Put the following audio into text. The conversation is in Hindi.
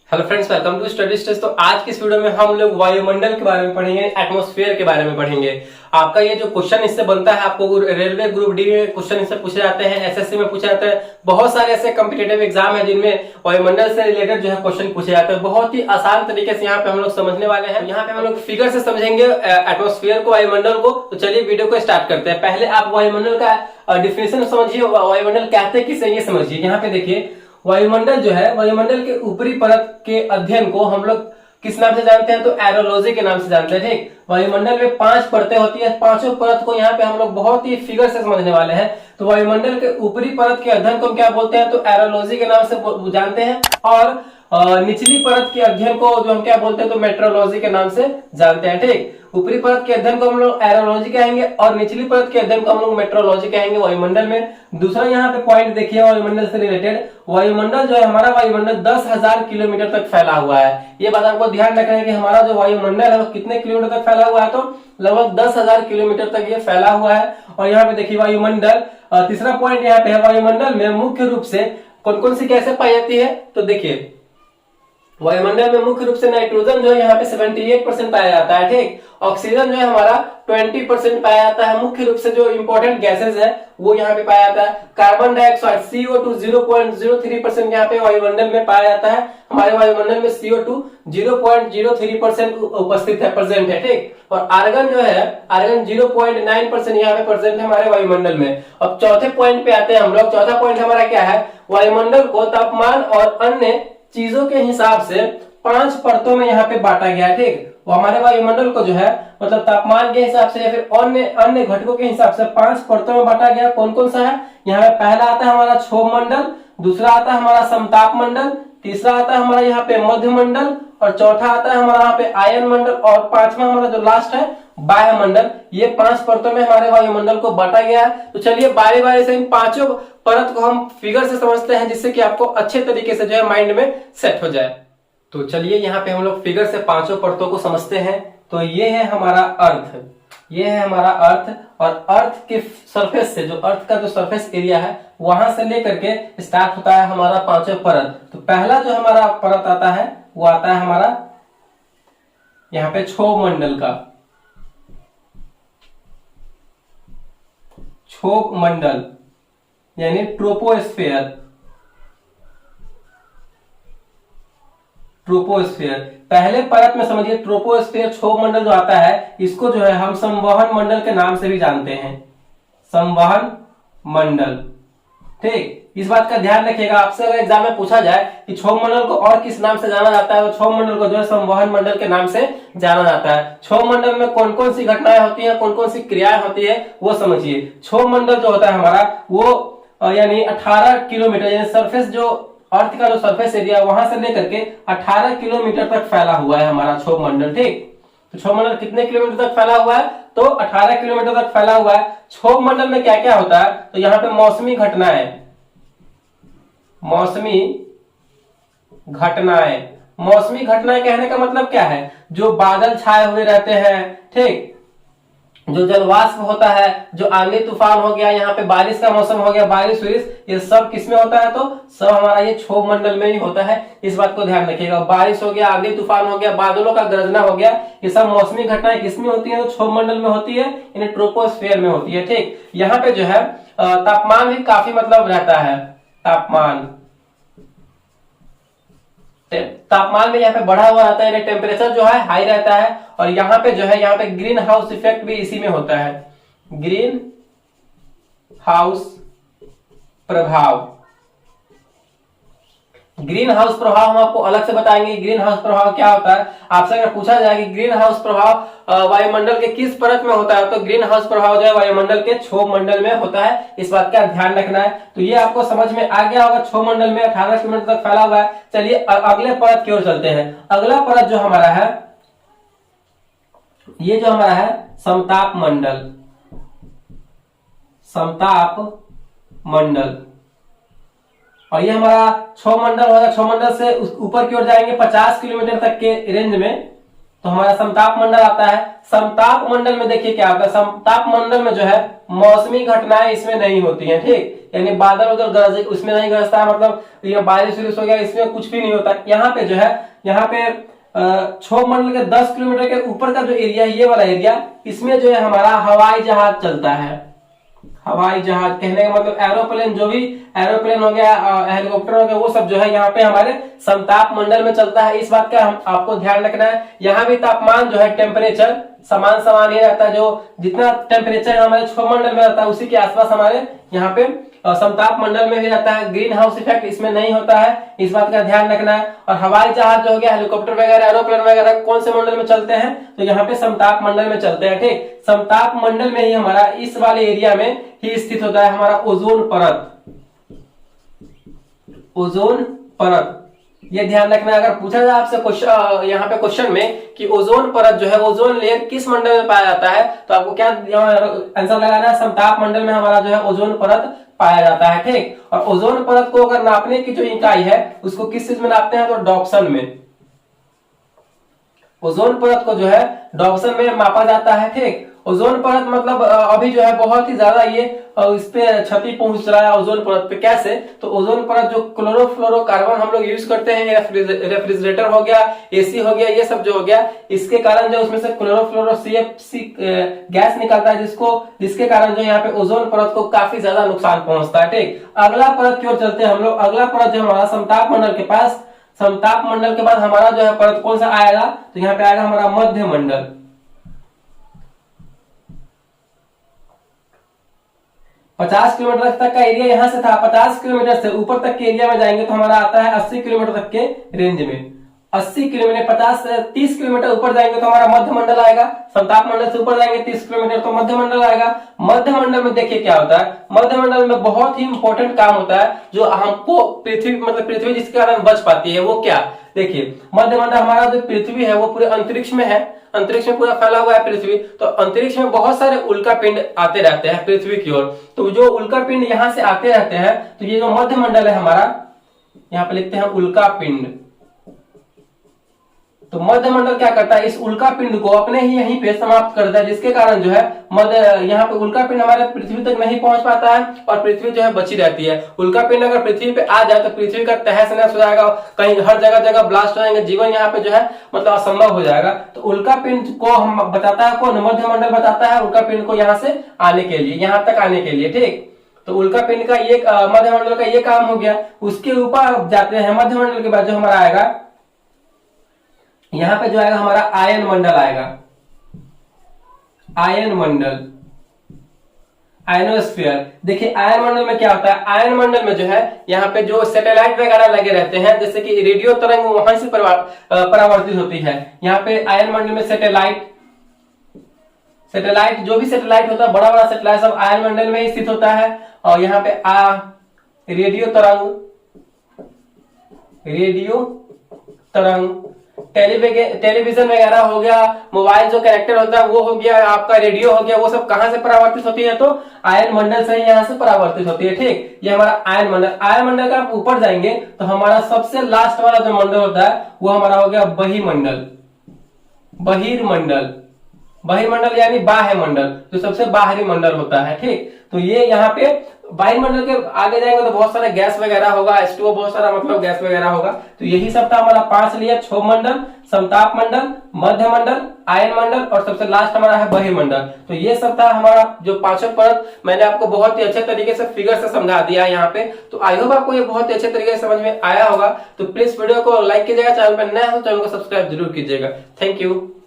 Hello friends, welcome to study stage. तो आज की इस वीडियो में हम लोग वायुमंडल के बारे में पढ़ेंगे, एटमॉस्फेयर के बारे में पढ़ेंगे। आपका ये जो क्वेश्चन इससे बनता है, आपको रेलवे ग्रुप डी में क्वेश्चन इससे पूछे जाते हैं, एसएससी में पूछे जाते हैं। बहुत सारे ऐसे कॉम्पिटिटिव एग्जाम है जिनमें वायुमंडल से रिलेटेड जो है क्वेश्चन पूछे जाते हैं। बहुत ही आसान तरीके से यहाँ पे हम लोग समझने वाले हैं। यहाँ पे हम लोग फिगर से समझेंगे एटमॉस्फेयर को, वायुमंडल को। तो चलिए वीडियो को स्टार्ट करते हैं। पहले आप वायुमंडल का डिफिनेशन समझिए, वायुमंडल कहते किसे ये समझिए। यहाँ पे देखिए, वायुमंडल जो है, वायुमंडल के ऊपरी परत के अध्ययन को हम लोग किस नाम से जानते हैं? तो एरोलॉजी के नाम से जानते हैं। ठीक, वायुमंडल में 5 परतें होती है। पांचों परत को यहाँ पे हम लोग बहुत ही फिगर से समझने वाले हैं। तो वायुमंडल के ऊपरी परत के अध्ययन को हम क्या बोलते हैं? तो एरोलॉजी के नाम से जानते हैं। और निचली परत के अध्ययन को जो हम क्या बोलते हैं? तो मेट्रोलॉजी के नाम से जानते हैं। ठीक, ऊपरी परत के अध्ययन को हम लोग एरोलॉजी कहेंगे और निचली परत के अध्ययन को हम लोग मेट्रोलॉजी कहेंगे वायुमंडल में। दूसरा यहाँ पे पॉइंट देखिए वायुमंडल से रिलेटेड, वायुमंडल जो है हमारा, वायुमंडल 10,000 किलोमीटर तक फैला हुआ है। ये बात आपको ध्यान रखना है कि हमारा जो वायुमंडल है वो कितने किलोमीटर तक फैला हुआ है? तो लगभग 10,000 किलोमीटर तक ये फैला हुआ है। और यहाँ पे देखिए वायुमंडल, तीसरा पॉइंट यहाँ पे है, वायुमंडल में मुख्य रूप से कौन कौन सी गैसें पाई जाती है? तो देखिए, वायुमंडल में मुख्य रूप से नाइट्रोजन जो है यहाँ पे 78% पाया जाता है। ठीक, ऑक्सीजन जो है हमारा 20% पाया जाता है। मुख्य रूप से जो इंपॉर्टेंट गैसेस है वो यहाँ पे पाया जाता है। कार्बन डाइऑक्साइड CO2 0.03% यहाँ पे वायुमंडल में पाया जाता है। हमारे वायुमंडल में CO2 0.03% उपस्थित है, प्रेजेंट है। ठीक, और आर्गन जो है, आर्गन 0.9% यहाँ पे प्रेजेंट है हमारे वायुमंडल में। अब चौथे पॉइंट पे आते हैं हम लोग। चौथा पॉइंट हमारा क्या है? वायुमंडल को तापमान और अन्य चीजों के हिसाब से 5 परतों में यहाँ पे बांटा गया है। ठीक, वो हमारे वायुमंडल को जो है मतलब तापमान के हिसाब से या फिर अन्य घटकों के हिसाब से 5 परतों में बांटा गया। कौन कौन सा है? यहाँ पे पहला आता है हमारा क्षोभ मंडल, दूसरा आता है हमारा समताप मंडल, तीसरा आता है हमारा यहाँ पे मध्य मंडल, और चौथा आता है हमारा यहाँ पे आयन मंडल, और पांचवा हमारा जो लास्ट है बाह्य मंडल। ये 5 परतों में हमारे वायुमंडल को बांटा गया है। तो चलिए बारी बारी से इन पांचों परत को हम फिगर से समझते हैं, जिससे कि आपको अच्छे तरीके से जो है माइंड में सेट हो जाए। तो चलिए यहाँ पे हम लोग फिगर से पांचों परतों को समझते हैं। तो ये है हमारा अर्थ, ये है हमारा अर्थ, और अर्थ के सरफेस से, जो अर्थ का जो सरफेस एरिया है, वहां से लेकर के स्टार्ट होता है हमारा पांचों परत। तो पहला जो हमारा परत आता है वो आता है हमारा यहाँ पे क्षोभ मंडल का, क्षोभ मंडल यानी ट्रोपोस्फेयर। ट्रोपोस्फेयर पहले परत में समझिए, ट्रोपोस्फेयर क्षोभ मंडल जो आता है, इसको जो है हम संवहन मंडल के नाम से भी जानते हैं, संवहन मंडल। ठीक, इस बात का ध्यान रखिएगा। आपसे अगर एग्जाम में पूछा जाए कि क्षोभ मंडल को और किस नाम से जाना जाता है, तो क्षोभ मंडल को जो है संवहन मंडल के नाम से जाना जाता है। क्षोभ मंडल में कौन कौन सी घटनाएं होती हैं, कौन कौन सी क्रियाएं होती है, वो समझिए। क्षोभ मंडल जो होता है हमारा, वो यानी 18 किलोमीटर, यानी सरफेस जो अर्थ का जो सरफेस एरिया, वहां से लेकर के 18 किलोमीटर तक फैला हुआ है हमारा क्षोभ मंडल। ठीक, तो क्षोभ मंडल कितने किलोमीटर तक फैला हुआ है? तो 18 किलोमीटर तक फैला हुआ है। क्षोभ मंडल में क्या क्या होता है? तो यहाँ पे मौसमी घटनाएं, मौसमी घटनाएं, मौसमी घटनाएं कहने का मतलब क्या है? जो बादल छाए हुए रहते हैं, ठीक, जो जलवाष्प होता है, जो आंधी तूफान हो गया, यहाँ पे बारिश का मौसम हो गया, बारिश वारिश, ये सब किसमें होता है? तो सब हमारा ये क्षोभ मंडल में ही होता है। इस बात को ध्यान रखिएगा। बारिश हो गया, आंधी तूफान हो गया, बादलों का गरजना हो गया, ये सब मौसमी घटनाएं किसमें होती है? तो क्षोभ मंडल में होती है, यानी ट्रोपोस्फेयर में होती है। ठीक, यहाँ पे जो है तापमान भी काफी मतलब रहता है। तापमान में यहाँ पे बढ़ा हुआ रहता है, यानी टेम्परेचर जो है हाई रहता है। और यहाँ पे जो है, यहाँ पे ग्रीन हाउस इफेक्ट भी इसी में होता है, ग्रीन हाउस प्रभाव। ग्रीन हाउस प्रभाव हम आपको अलग से बताएंगे, ग्रीन हाउस प्रभाव क्या होता है। आपसे अगर पूछा जाए कि ग्रीन हाउस प्रभाव वायुमंडल के किस परत में होता है, तो ग्रीन हाउस प्रभाव जो है वायुमंडल के क्षोभ मंडल में होता है। इस बात का ध्यान रखना है। तो ये आपको समझ में आ गया होगा। क्षोभ मंडल में 18 किलोमीटर तक फैला हुआ है। चलिए अगले परत की ओर चलते हैं। अगला परत जो हमारा है, ये जो हमारा है समताप मंडल, समताप मंडल। और ये हमारा क्षोभ मंडल होगा। क्षोभ मंडल से ऊपर की ओर जाएंगे 50 किलोमीटर तक के रेंज में, तो हमारा समताप मंडल आता है। समताप मंडल में देखिए क्या होता है, समताप मंडल में जो है मौसमी घटनाएं इसमें नहीं होती हैं, ठीक, यानी बादल उधर गरज उसमें नहीं गरजता है, मतलब ये बारिश हो गया इसमें कुछ भी नहीं होता। यहाँ पे जो है, यहाँ पे क्षोभ मंडल के 10 किलोमीटर के ऊपर का जो एरिया है, ये वाला एरिया, इसमें जो है हमारा हवाई जहाज चलता है। हवाई जहाज कहने का मतलब एरोप्लेन, जो भी एरोप्लेन हो गया, हेलीकॉप्टर हो गया, वो सब जो है यहाँ पे हमारे समताप मंडल में चलता है। इस बात का हम आपको ध्यान रखना है। यहाँ भी तापमान जो है, टेम्परेचर समान समान ही रहता है, जो जितना टेम्परेचर हमारे क्षोभ मंडल में रहता है उसी के आसपास हमारे यहाँ पे समताप मंडल में भी रहता है। ग्रीन हाउस इफेक्ट इसमें नहीं होता है, इस बात का ध्यान रखना है। और हवाई जहाज जो हो गया, हेलीकॉप्टर वगैरह, एरोप्लेन वगैरह कौन से मंडल में चलते हैं, तो यहाँ पे समताप मंडल में चलते हैं, ठीक। समताप मंडल में ही हमारा इस वाले एरिया में ही स्थित होता है हमारा ओजोन परत। ओजोन परत, ये ध्यान रखना है। अगर पूछा जाए आपसे क्वेश्चन, यहाँ पे क्वेश्चन में कि ओजोन परत जो है, ओजोन लेयर किस मंडल में पाया जाता है, तो आपको क्या आंसर लगाना है, समताप मंडल में हमारा जो है ओजोन परत पाया जाता है, ठीक। और ओजोन परत को अगर नापने की जो इकाई है उसको किस चीज में नापते हैं, तो डॉप्सन में। ओजोन परत को जो है डॉप्सन में मापा जाता है, ठीक। ओजोन परत मतलब अभी जो है बहुत ही ज्यादा ये इस पे क्षति पहुंच रहा है ओजोन परत पे। कैसे, तो ओजोन परत जो क्लोरोफ्लोरोकार्बन हम लोग यूज करते हैं, रेफ्रिजरेटर हो गया, एसी हो गया, ये सब जो हो गया, इसके कारण जो उसमें से क्लोरोफ्लोरो CFC गैस निकलता है, जिसके कारण जो यहाँ पे ओजोन परत को काफी ज्यादा नुकसान पहुंचता है, ठीक। अगला परत की ओर चलते हैं हम लोग। अगला परत जो हमारा समताप मंडल के पास, समताप मंडल के बाद हमारा जो है परत कौन सा आएगा, तो यहाँ पे आएगा हमारा मध्य मंडल। 50 किलोमीटर तक का एरिया यहाँ से था, 50 किलोमीटर से ऊपर तक के एरिया में जाएंगे तो हमारा आता है 80 किलोमीटर तक के रेंज में। 80 किलोमीटर 50 से 30 किलोमीटर ऊपर जाएंगे तो हमारा मध्य मंडल आएगा। समताप मंडल से ऊपर जाएंगे 30 किलोमीटर तो मध्य मंडल आएगा। मध्य मंडल में देखिए क्या होता है, मध्य मंडल में बहुत ही इंपॉर्टेंट काम होता है जो हमको पृथ्वी, मतलब पृथ्वी जिसके कारण बच पाती है, वो क्या, देखिए मध्य मंडल हमारा जो पृथ्वी है वो पूरे अंतरिक्ष में है, अंतरिक्ष में पूरा फैला हुआ है पृथ्वी। तो अंतरिक्ष में बहुत सारे उल्का पिंड आते रहते हैं पृथ्वी की ओर, तो जो उल्का पिंड यहाँ से आते रहते हैं, तो ये जो मध्य मंडल है हमारा, यहाँ पे लिखते हैं उल्का पिंड। तो मध्य मंडल क्या करता है, इस उल्का पिंड को अपने ही यहीं पे समाप्त कर देता है, जिसके कारण जो है यहाँ पे उल्का पिंड हमारे पृथ्वी तक नहीं पहुंच पाता है और पृथ्वी जो है बची रहती है। उल्का पिंड अगर पृथ्वी पे आ जाए तो पृथ्वी का तहस नहस हो जाएगा, कहीं हर जगह जगह ब्लास्ट हो जाएंगे, जीवन यहाँ पे जो है मतलब असंभव हो जाएगा। तो उल्का पिंड को हम बताता है कौन, मध्य मंडल बताता है उल्का पिंड को यहाँ से आने के लिए, यहाँ तक आने के लिए, ठीक। तो उल्का पिंड का ये मध्य मंडल का ये काम हो गया। उसके ऊपर जाते हैं, मध्य मंडल के बाद जो हमारा आएगा, यहां पे जो आएगा हमारा आयन मंडल आएगा। आयन मंडल, आयनोस्फीयर। देखिए आयन मंडल में क्या होता है, आयन मंडल में जो है यहाँ पे जो सैटेलाइट वगैरह लगे रहते हैं, जैसे कि रेडियो तरंग वहां से परावर्तित होती है। यहाँ पे आयन मंडल में सैटेलाइट जो भी सैटेलाइट होता है, बड़ा बड़ा सैटेलाइट सब आयन मंडल में ही स्थित होता है। और यहाँ पे रेडियो तरंग, टेलीविजन वगैरह हो गया, मोबाइल जो कनेक्टर होता है वो हो गया, आपका रेडियो हो गया, वो सब कहां से परावर्तित होती है, तो आयन मंडल से ही यहाँ से परावर्तित होती है, ठीक। ये हमारा आयन मंडल। आयन मंडल का आप ऊपर जाएंगे तो हमारा सबसे लास्ट वाला जो मंडल होता है वो हमारा हो गया बहिर्मंडल। बहिर्मंडल यानी बाह्य मंडल, जो सबसे बाहरी मंडल होता है, ठीक। तो ये यहाँ पे वायुमंडल के आगे जाएंगे तो बहुत सारा गैस वगैरह होगा, H2O, बहुत सारा मतलब गैस वगैरह होगा। तो यही सब था हमारा 5 लेयर, क्षोभ मंडल, समताप मंडल, मध्य मंडल, आयन मंडल और सबसे लास्ट हमारा है बहिर्मंडल। तो ये सब था हमारा जो पांचों परत। मैंने आपको बहुत ही अच्छे तरीके से फिगर से समझा दिया है यहाँ पे। तो आई होप आपको ये बहुत ही अच्छे तरीके से समझ में आया होगा। तो प्लीज वीडियो को लाइक कीजिएगा, चैनल पर नया हो तो चैनल को सब्सक्राइब जरूर कीजिएगा। Thank you.